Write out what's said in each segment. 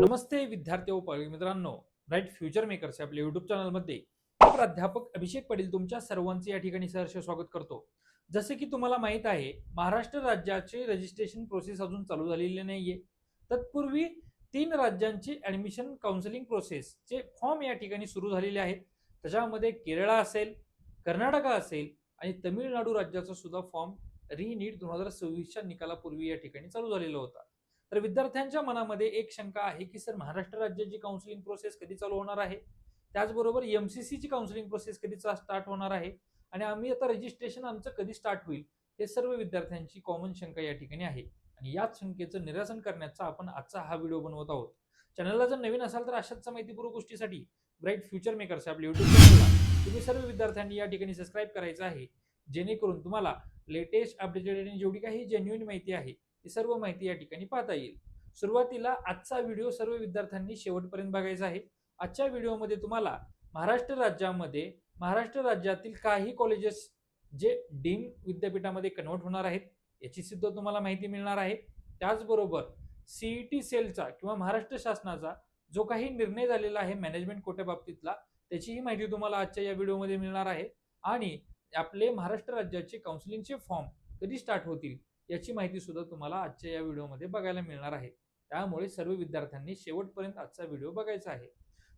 नमस्ते विद्यार्थी व पालक मित्रांनो, ब्राईट फ्युचर मेकर्स या आपल्या युट्यूब चॅनलमध्ये प्राध्यापक अभिषेक पाटील तुमच्या सर्वांचे या ठिकाणी सहर्ष स्वागत करतो. जसे की तुम्हाला माहित आहे, महाराष्ट्र राज्याचे रजिस्ट्रेशन प्रोसेस अजून चालू झालेली नाहीये. तत्पूर्वी 3 राज्यांची ऍडमिशन काउन्सिलिंग प्रोसेसचे फॉर्म या ठिकाणी सुरू झालेले आहेत. त्याच्यामध्ये केरळ असेल, कर्नाटक असेल आणि तमिळनाडू राज्याचा सुद्धा फॉर्म रिनीट 2026च्या निकालापूर्वी या ठिकाणी चालू झालेला होता. तर विद्यार्थ्यांच्या मनामध्ये एक शंका आहे की सर, महाराष्ट्र राज्याची काउन्सिलिंग प्रोसेस कधी चालू होणार आहे, त्याचबरोबर एमसीसीची काउन्सिलिंग प्रोसेस कधी स्टार्ट होणार आहे आणि आम्ही आता रजिस्ट्रेशन आमचं कधी स्टार्ट होईल, हे सर्व विद्यार्थ्यांची कॉमन शंका या ठिकाणी आहे. आणि याच शंकेचं निरसन करण्याचा आपण आजचा हा व्हिडिओ बनवत आहोत. चॅनलला जर नवीन असाल तर अशाच माहितीपूर्वक गोष्टीसाठी ब्राईट फ्युचर मेकर्स आपल्या युट्यूब चॅनलला तुम्ही सर्व विद्यार्थ्यांनी या ठिकाणी सबस्क्राईब करायचं आहे, जेणेकरून तुम्हाला लेटेस्ट अपडेटेड आणि जेवढी काही जेन्युइन माहिती आहे ती सर्व माहिती या ठिकाणी पाहता येईल. सुरुवातीला आजचा व्हिडिओ सर्व विद्यार्थ्यांनी शेवटपर्यंत बघायचा आहे. आजच्या व्हिडिओमध्ये तुम्हाला महाराष्ट्र राज्यातील काही कॉलेजेस जे डीम विद्यापीठामध्ये कन्वर्ट होणार आहेत याची सुद्धा तुम्हाला माहिती मिळणार आहे. त्याचबरोबर सीईटी सेलचा किंवा महाराष्ट्र शासनाचा जो काही निर्णय झालेला आहे मॅनेजमेंट कोट्या बाबतीतला, त्याचीही माहिती तुम्हाला आजच्या या व्हिडिओमध्ये मिळणार आहे. आणि आपले महाराष्ट्र राज्याचे काउन्सिलिंगचे फॉर्म कधी स्टार्ट होतील याची माहिती सुद्धा तुम्हाला आजच्या या व्हिडिओमध्ये बघायला मिळणार आहे. त्यामुळे सर्व विद्यार्थ्यांनी शेवटपर्यंत आजचा व्हिडिओ बघायचा आहे.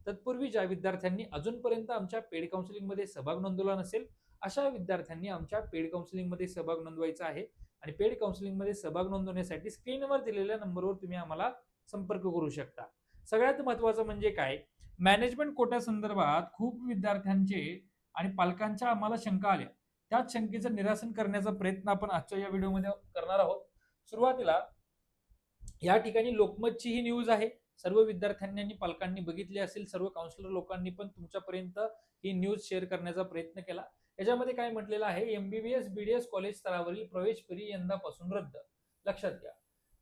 तत्पूर्वी ज्या विद्यार्थ्यांनी अजूनपर्यंत आमच्या पेड काउन्सिलिंगमध्ये सहभाग नोंदवला नसेल, अशा विद्यार्थ्यांनी आमच्या पेड काउन्सिलिंगमध्ये सहभाग नोंदवायचा आहे. आणि पेड काउन्सिलिंगमध्ये सहभाग नोंदवण्यासाठी स्क्रीनवर दिलेल्या नंबरवर तुम्ही आम्हाला संपर्क करू शकता. सगळ्यात महत्त्वाचं म्हणजे काय, मॅनेजमेंट कोट्या संदर्भात खूप विद्यार्थ्यांचे आणि पालकांच्या आम्हाला शंका आल्या. त्याच शंकेचं निरासन करण्याचा प्रयत्न आपण आजच्या या व्हिडिओमध्ये करणार आहोत. सुरुवातीला या ठिकाणी लोकमतची ही न्यूज आहे. सर्व विद्यार्थ्यांनी आणि पालकांनी बघितली असेल, सर्व काउन्सिलर लोकांनी पण तुमच्यापर्यंत ही न्यूज शेअर करण्याचा प्रयत्न केला. याच्यामध्ये काय म्हटलेलं आहे, एमबीबीएस बीडीएस कॉलेज स्तरावरील प्रवेश फेरी यंदापासून रद्द. लक्षात घ्या,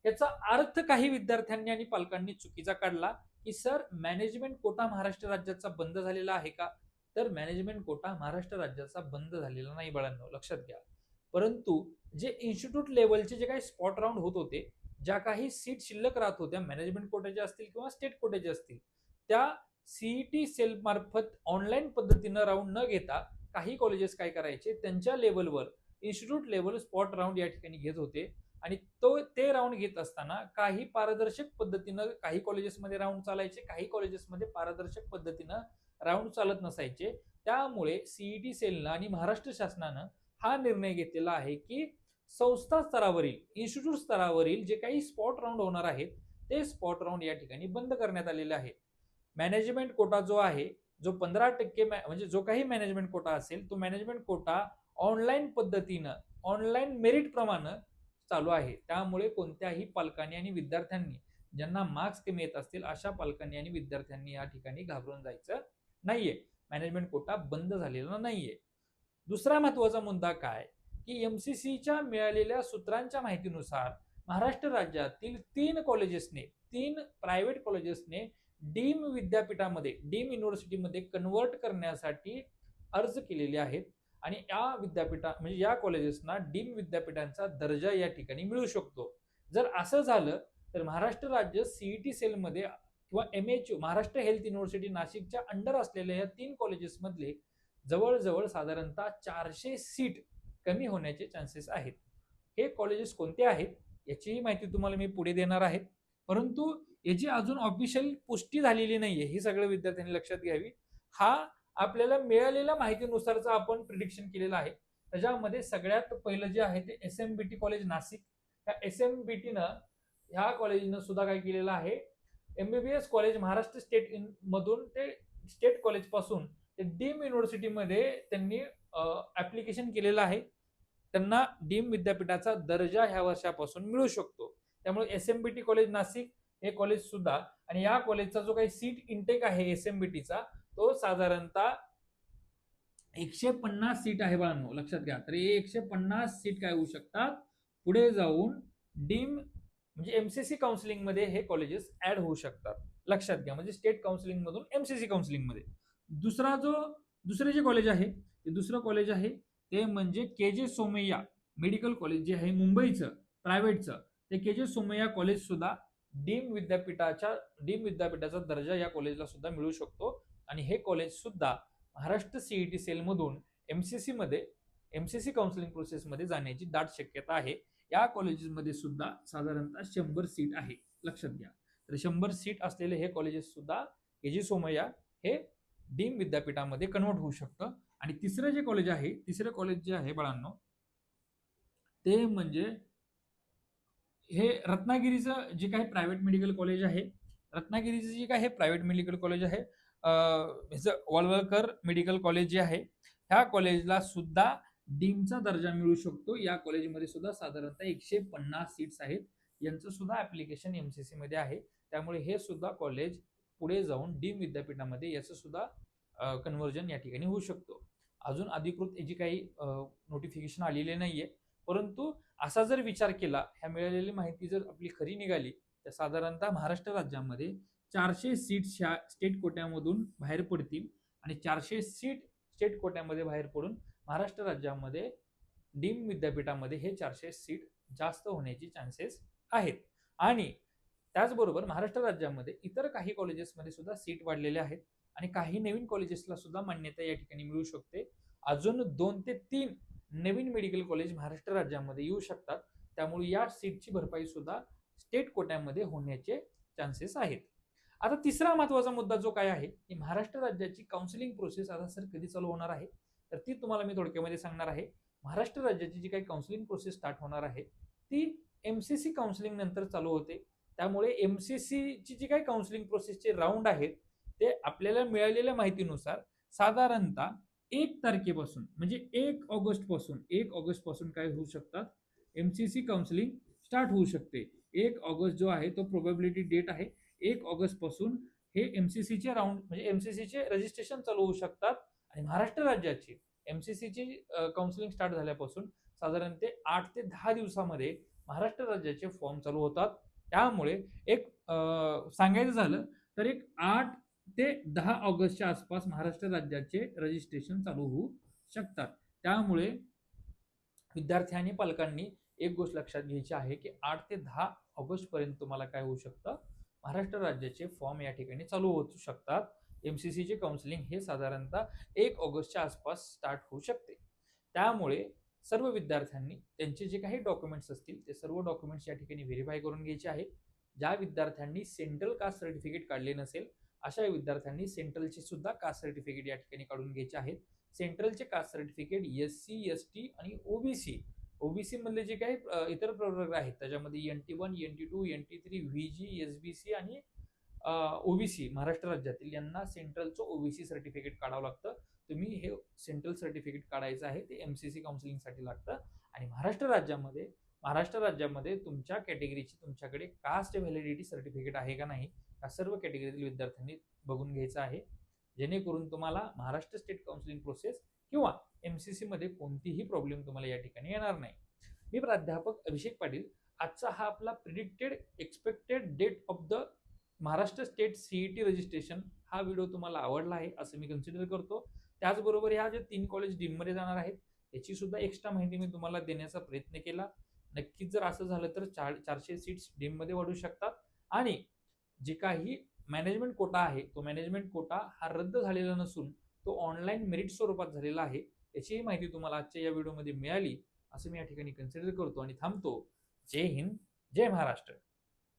याचा अर्थ काही विद्यार्थ्यांनी आणि पालकांनी चुकीचा काढला की सर, मॅनेजमेंट कोटा महाराष्ट्र राज्याचा बंद झालेला आहे का? तर मॅनेजमेंट कोटा महाराष्ट्र राज्याचा बंद झालेला नाही बाळांनो, लक्षात घ्या. परंतु जे इन्स्टिट्यूट लेवलचे जे काही स्पॉट राऊंड होत होते, ज्या काही सीट शिल्लक राहत होत्या मॅनेजमेंट कोट्याचे असतील किंवा स्टेट कोट्याचे असतील, त्या सीईटी सेल मार्फत ऑनलाईन पद्धतीनं राऊंड न घेता काही कॉलेजेस काय करायचे, त्यांच्या लेवलवर इन्स्टिट्यूट लेवल स्पॉट राऊंड या ठिकाणी घेत होते. आणि ते राऊंड घेत असताना काही पारदर्शक पद्धतीनं काही कॉलेजेसमध्ये राऊंड चालायचे, काही कॉलेजेसमध्ये पारदर्शक पद्धतीनं राऊंड चालत नसायचे. त्यामुळे सीईटी सेलनं आणि महाराष्ट्र शासनानं हा निर्णय घेतलेला आहे की संस्था स्तरावरील इन्स्टिट्यूट स्तरावरील जे काही स्पॉट राऊंड होणार आहेत ते स्पॉट राऊंड या ठिकाणी बंद करण्यात आलेले आहेत. मॅनेजमेंट कोटा जो आहे, जो 15% म्हणजे जो काही मॅनेजमेंट कोटा असेल, तो मॅनेजमेंट कोटा ऑनलाईन पद्धतीनं ऑनलाईन मेरिट प्रमाणे चालू आहे. त्यामुळे कोणत्याही पालकांनी आणि विद्यार्थ्यांनी ज्यांना मार्क्स कमी येत असतील अशा पालकांनी आणि विद्यार्थ्यांनी या ठिकाणी घाबरून जायचं नाहीये. मॅनेजमेंट कोटा बंद झालेला नाहीये. दुसरा महत्वाचा मुद्दा काय की एमसीसीच्या मिळालेल्या सूत्रांच्या माहितीनुसार महाराष्ट्र राज्यातील 3 प्रायव्हेट कॉलेजेसने डीम विद्यापीठामध्ये, डीम युनिव्हर्सिटीमध्ये कन्वर्ट करण्यासाठी अर्ज केलेले आहेत. आणि या विद्यापीठा म्हणजे या कॉलेजेसना डीम विद्यापीठांचा दर्जा या ठिकाणी मिळू शकतो. जर असं झालं तर महाराष्ट्र राज्य सीईटी सेलमध्ये किंवा एमएचयू महाराष्ट्र हेल्थ युनिव्हर्सिटी नाशिकच्या अंडर असलेल्या या 3 कॉलेजेसमधले जवळजवळ साधारणतः 400 सीट कमी होण्याचे चान्सेस आहेत. हे कॉलेजेस कोणते आहेत याचीही माहिती तुम्हाला मी पुढे देणार आहे, परंतु याची अजून ऑफिशियल पुष्टी झालेली नाहीये, ही सगळ्या विद्यार्थ्यांनी लक्षात घ्यावी. हा आपल्याला मिळालेल्या माहितीनुसारचा आपण प्रिडिक्शन केलेला आहे. त्याच्यामध्ये सगळ्यात पहिलं जे आहे ते एसएमबीटी कॉलेज नाशिक. या एसएमबीटीनं ह्या कॉलेजनं सुद्धा काय केलेलं आहे, एमबीबीएस कॉलेज महाराष्ट्र स्टेट मधून ते स्टेट कॉलेज पासून ते डीम युनिव्हर्सिटीमध्ये त्यांनी ऍप्लिकेशन केलेलं आहे. त्यांना डीम विद्यापीठाचा दर्जा ह्या वर्षापासून मिळू शकतो. त्यामुळे एसएमबीटी कॉलेज नाशिक हे कॉलेज सुद्धा, आणि या कॉलेजचा जो काही सीट इंटेक आहे एसएमबीटीचा, तो साधारणतः 150 सीट आहे बाळांनो, लक्षात घ्या. तर 150 सीट काय होऊ शकतात, पुढे जाऊन डीम म्हणजे एमसीसी काउन्सिलिंग मध्ये हे कॉलेजेस ऍड होऊ शकतात. लक्षात घ्या, म्हणजे स्टेट काउन्सिलिंग मधून एमसीसी काउन्सिलिंग मध्ये. दुसरे जे कॉलेज आहे ते दुसरं कॉलेज आहे ते म्हणजे केजे सोमय्या मेडिकल कॉलेज जे आहे मुंबईचं प्रायव्हेटचं, ते केजे सोमय्या कॉलेज सुद्धा डीम विद्यापीठाचा दर्जा या कॉलेजला सुद्धा मिळू शकतो आणि हे कॉलेज सुद्धा महाराष्ट्र सीईटी सेल मधून एमसीसी काउन्सिलिंग प्रोसेसमध्ये जाण्याची दाट शक्यता आहे. या कॉलेजेसमध्ये सुद्धा साधारणतः 100 सीट आहे, लक्षात घ्या. तर 100 सीट असलेले हे कॉलेजेस सुद्धा केजी सोमय्या हे डीम विद्यापीठामध्ये कन्वर्ट होऊ शकतं. आणि तिसरं कॉलेज जे आहे बाळांनो, ते म्हणजे हे रत्नागिरीचं जे काही प्रायव्हेट मेडिकल कॉलेज आहे, रत्नागिरीचं जे काही प्रायव्हेट मेडिकल कॉलेज आहे, वाळवळकर मेडिकल कॉलेज जे आहे, ह्या कॉलेजला सुद्धा डीमचा दर्जा मिळू शकतो. या कॉलेजमध्ये सुद्धा साधारणतः 150 सीट्स आहेत. यांचं सुद्धा ऍप्लिकेशन एमसीसी मध्ये आहे. त्यामुळे हे सुद्धा कॉलेज पुढे जाऊन डीम विद्यापीठामध्ये याचं सुद्धा कन्व्हर्जन या ठिकाणी होऊ शकतो. अजून अधिकृत याची काही नोटिफिकेशन आलेले नाहीये, परंतु असा जर विचार केला, ह्या मिळालेली माहिती जर आपली खरी निघाली, तर साधारणतः महाराष्ट्र राज्यामध्ये 400 सीट्स ह्या स्टेट कोट्यामधून बाहेर पडतील आणि 400 सीट स्टेट कोट्यामध्ये बाहेर पडून महाराष्ट्र राज्यामध्ये डीम विद्यापीठामध्ये हे 400 सीट जास्त होण्याची चान्सेस आहेत. आणि त्याचबरोबर महाराष्ट्र राज्यामध्ये इतर काही कॉलेजेसमध्ये सुद्धा सीट वाढलेल्या आहेत आणि काही नवीन कॉलेजेसला सुद्धा मान्यता या ठिकाणी मिळू शकते. अजून 2 ते 3 नवीन मेडिकल कॉलेज महाराष्ट्र राज्यामध्ये येऊ शकतात. त्यामुळे या सीटची भरपाई सुद्धा स्टेट कोट्यामध्ये होण्याचे चान्सेस आहेत. आता तिसरा महत्वाचा मुद्दा जो काय आहे, की महाराष्ट्र राज्याची काउन्सिलिंग प्रोसेस आता सर कधी चालू होणार आहे, तर ती तुम्हाला मी थोडक्यामध्ये सांगणार आहे. महाराष्ट्र राज्याची जी काही काउन्सिलिंग प्रोसेस स्टार्ट होणार आहे ती एमसीसी काउन्सिलिंग नंतर चालू होते. त्यामुळे एमसीसीची जी काही काउन्सिलिंग प्रोसेसचे राऊंड आहेत ते आपल्याला मिळालेल्या माहितीनुसार साधारणतः 1 तारखेपासून म्हणजे 1 ऑगस्ट पासून काय होऊ शकतात, एमसीसी काउन्सिलिंग स्टार्ट होऊ शकते. 1 ऑगस्ट जो आहे तो प्रोबॅबिलिटी डेट आहे. 1 ऑगस्ट पासून हे एमसीसीचे राऊंड म्हणजे एमसीसीचे रजिस्ट्रेशन चालू होऊ शकतात आणि महाराष्ट्र राज्याची एमसीसीची काउन्सिलिंग स्टार्ट झाल्यापासून साधारण ते 8 ते 10 दिवसामध्ये महाराष्ट्र राज्याचे फॉर्म चालू होतात. त्यामुळे एक सांगायचं झालं तर एक 8 ते 10 ऑगस्टच्या आसपास महाराष्ट्र राज्याचे रजिस्ट्रेशन चालू होऊ शकतात. त्यामुळे विद्यार्थी आणि पालकांनी एक गोष्ट लक्षात घ्यायची आहे की 8 ते 10 ऑगस्ट पर्यंत तुम्हाला काय होऊ शकतं, महाराष्ट्र राज्याचे फॉर्म या ठिकाणी चालू होऊ शकतात. एमसीसीचे काउन्सिलिंग हे साधारणतः 1 ऑगस्टच्या आसपास स्टार्ट होऊ शकते. त्यामुळे सर्व विद्यार्थ्यांनी त्यांचे जे काही डॉक्युमेंट्स असतील ते सर्व डॉक्युमेंट्स या ठिकाणी व्हेरीफाय करून घ्यायचे आहेत. ज्या विद्यार्थ्यांनी सेंट्रल कास्ट सर्टिफिकेट काढले नसेल अशा विद्यार्थ्यांनी सेंट्रलचे सुद्धा कास्ट सर्टिफिकेट या ठिकाणी काढून घ्यायचे आहेत. सेंट्रलचे कास्ट सर्टिफिकेट SC ST आणि ओबीसी मधले जे काही इतर प्रवर्ग आहेत त्याच्यामध्ये NT1 NT2 NT3 VG SBC आणि ओबीसी महाराष्ट्र राज्यातील यांना सेंट्रलचं ओबीसी सर्टिफिकेट काढावं लागतं. तुम्ही हे सेंट्रल सर्टिफिकेट काढायचं आहे ते एमसीसी काउन्सिलिंगसाठी लागतं. आणि महाराष्ट्र राज्यामध्ये तुमच्या कॅटेगरीची तुमच्याकडे कास्ट व्हॅलिडिटी सर्टिफिकेट आहे का नाही या सर्व कॅटेगरीतील विद्यार्थ्यांनी बघून घ्यायचं आहे, जेणेकरून तुम्हाला महाराष्ट्र स्टेट काउन्सिलिंग प्रोसेस किंवा एमसीसी मध्ये कोणतीही प्रॉब्लेम तुम्हाला या ठिकाणी येणार नाही. मी प्राध्यापक अभिषेक पाटील. आजचा हा आपला predicted expected date of the Maharashtra state CET registration हा व्हिडिओ तुम्हाला आवडला आहे असं मी कन्सिडर करतो. त्याचबरोबर ह्या जे 3 कॉलेज डीममध्ये जाणार आहेत याची सुद्धा एक्स्ट्रा माहिती मी तुम्हाला देण्याचा प्रयत्न केला. नक्कीच जर असं झालं तर 400 सीट्स डीममध्ये वाढू शकतात आणि जे काही मॅनेजमेंट कोटा आहे तो मॅनेजमेंट कोटा हा रद्द झालेला नसून तो ऑनलाईन मेरिट स्वरूपात झालेला आहे. याची माहिती तुम्हाला आजच्या या व्हिडिओमध्ये मिळाली असं मी या ठिकाणी कन्सिडर करतो आणि थांबतो. जय हिंद, जय महाराष्ट्र.